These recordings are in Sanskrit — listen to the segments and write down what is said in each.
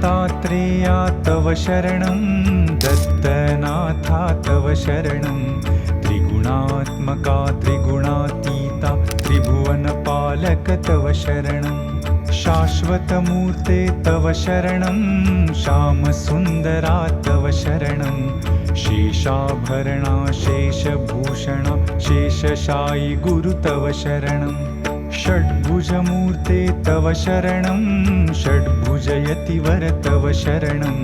दत्तात्रेया तव शरणं दत्तनाथा तव शरणं त्रिगुणात्मका त्रिगुणातीता त्रिभुवनपालक तव शरणं शाश्वतमूर्ते तव शरणं श्यामसुन्दरा तव शरणं शेषाभरणा शेषभूषणा शेषशायि गुरु तव शरणं षड्भुजमूर्ते तव शरणं षड्भुजयतिवर तव शरणं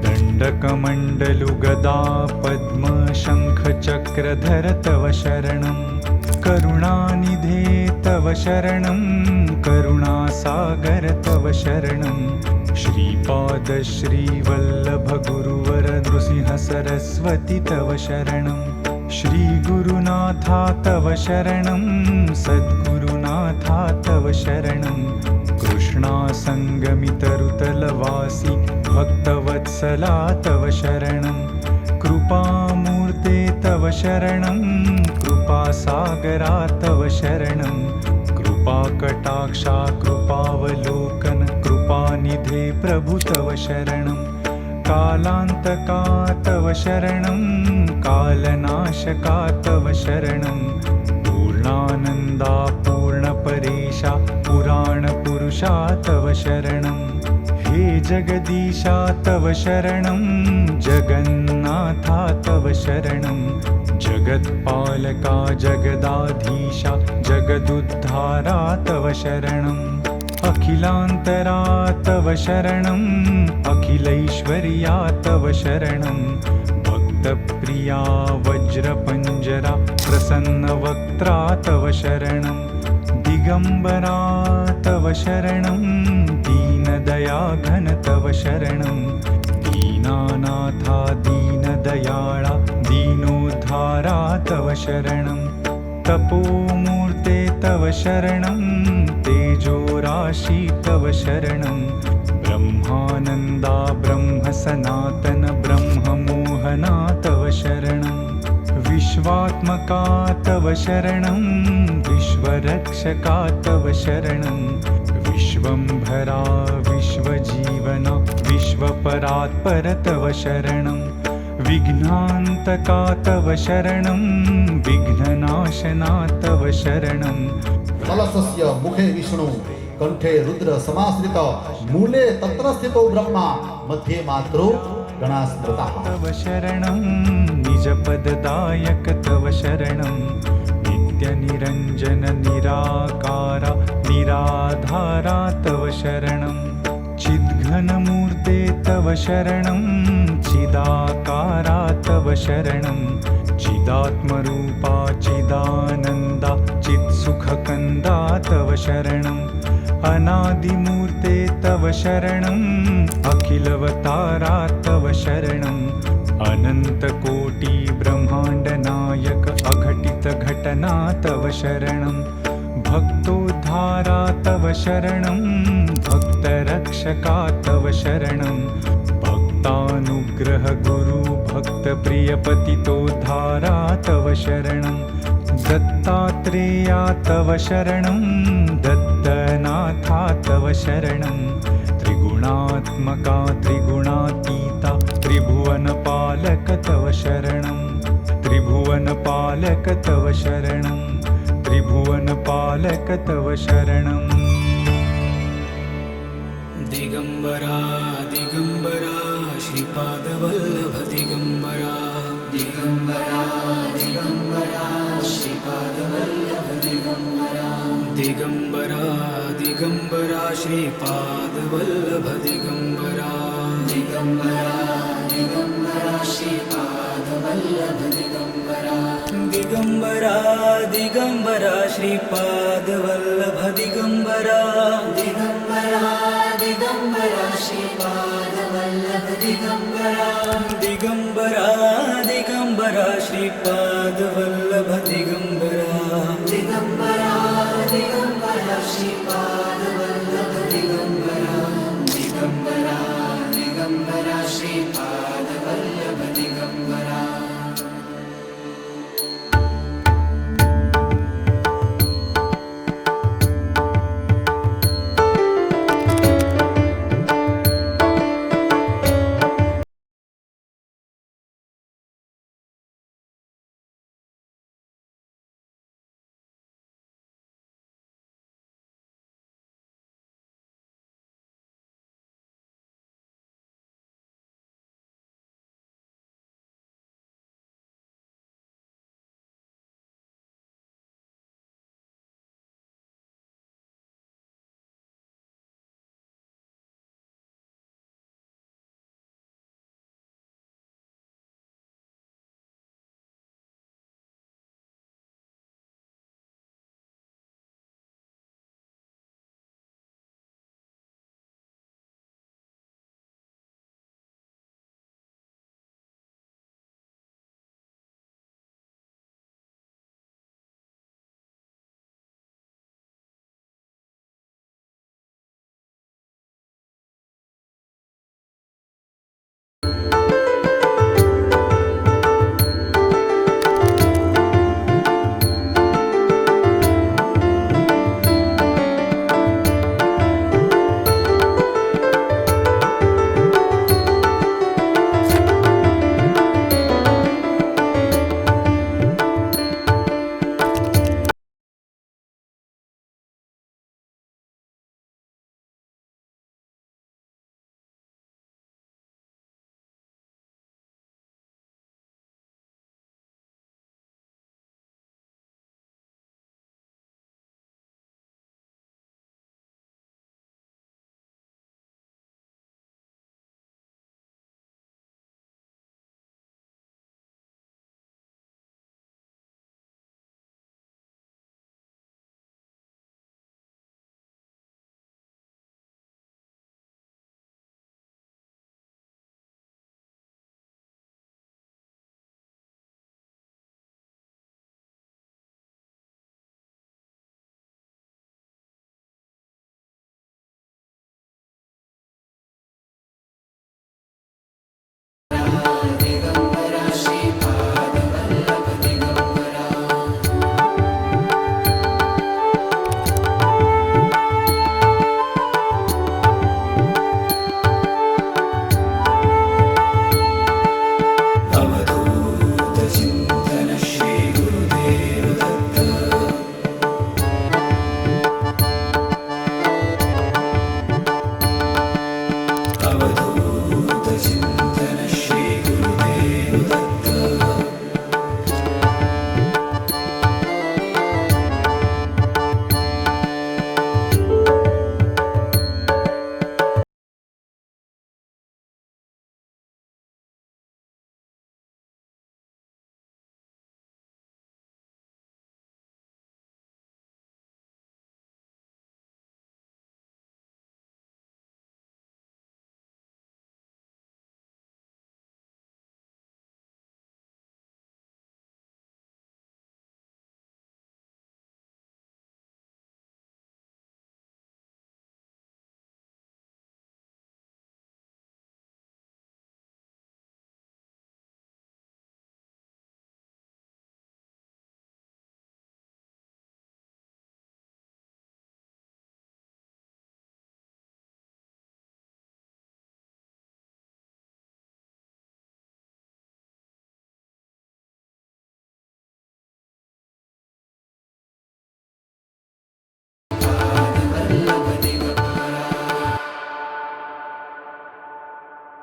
दण्डकमण्डलुगदा पद्मशङ्खचक्रधर तव शरणं करुणानिधे तव शरणं करुणासागर तव शरणं श्रीपाद श्रीवल्लभ गुरुवर नृसिंह सरस्वती तव शरणं श्रीगुरुनाथा तव शरणं सद्गुरुनाथा तव शरणं कृष्णासङ्गमितरुतलवासी भक्तवत्सला तव शरणं कृपामूर्ते तव शरणं कृपासागरा तव शरणं कृपाकटाक्षा कृपावलोकन कृपानिधे प्रभु तव शरणं कालान्तका तव शरणं कालनाशका तव शरणं पूर्णानन्दा पूर्णपरेशा पुराणपुरुषा तव शरणं हे जगदीशा तव शरणं जगन्नाथा तव शरणं जगत्पालका जगदाधीशा जगदुद्धारा तव शरणम् अखिलान्तरा तव शरणं अखिलैश्वर्या तव शरणं भक्तप्रिया वज्रपञ्जरा प्रसन्नवक्त्रा तव शरणं दिगम्बरा तव शरणं दीनदयाघन तव शरणं दीनानाथा दीनदयाळा दीनोद्धारा तव शरणं तपोमूर्ते तव शरणं तेजोराशि तव शरणं ब्रह्मानन्दा ब्रह्मसनातन ब्रह्ममोहना तव शरणं विश्वात्मका तव शरणं विश्वरक्षका तव शरणं विश्वम्भरा विश्वजीवना विश्वपरात्पर तव शरणं विघ्नान्तका तव शरणं विघ्ननाशना तव शरणं कलशस्य मुखे विष्णु कंठे रुद्र समाश्रित मूले तत्र स्थितो ब्रह्मा मध्ये मात्रो गणास्मृतः तव शरणं निजपददायक तव शरणं नित्यनिरञ्जन निराकार निराधारा तव शरणं चिद्घनमूर्ते तव शरणं चिदाकारा तव शरणं चिदात्मरूपा चिदानन्दा चित्सुखकन्दा तव शरणम् अनादिमूर्ते तव शरणम् अखिलवतारा तव शरणम् अनन्तकोटि ब्रह्माण्डनायक अघटितघटना तव शरणम् भक्तोद्धारा तव शरणं भक्तरक्षका तव शरणं भक्तानुग्रह गुरु भक्तप्रियपतितोद्धारा तव शरणं दत्तात्रेया तव शरणं दत्तनाथा तव शरणं त्रिगुणात्मका त्रिगुणातीता त्रिभुवनपालक तव शरणं त्रिभुवनपालक तव शरणं त्रिभुवनपालक तव शरणम् दिगंबरा दिगंबरा श्रीपादवल्लभ दिगंबरा दिगंबरा दिगंबरा श्रीपादवल्लभ दिगंबरा दिगंबरा दिगंबरा श्रीपादवल्लभ दिगंबरा दिगंबरा दिगंबरा श्रीपादवल्लभ दिगंबरा दिगंबरा दिगंबरा श्रीपादवल्लभ दिगंबरा दिगंबरा दिगंबरा श्रीपादवल्लभ दिगंबरा दिगंबरा दिगंबरा श्रीपादवल्लभ दिगंबरा दिगंबरा दिगंबरा श्रीपाद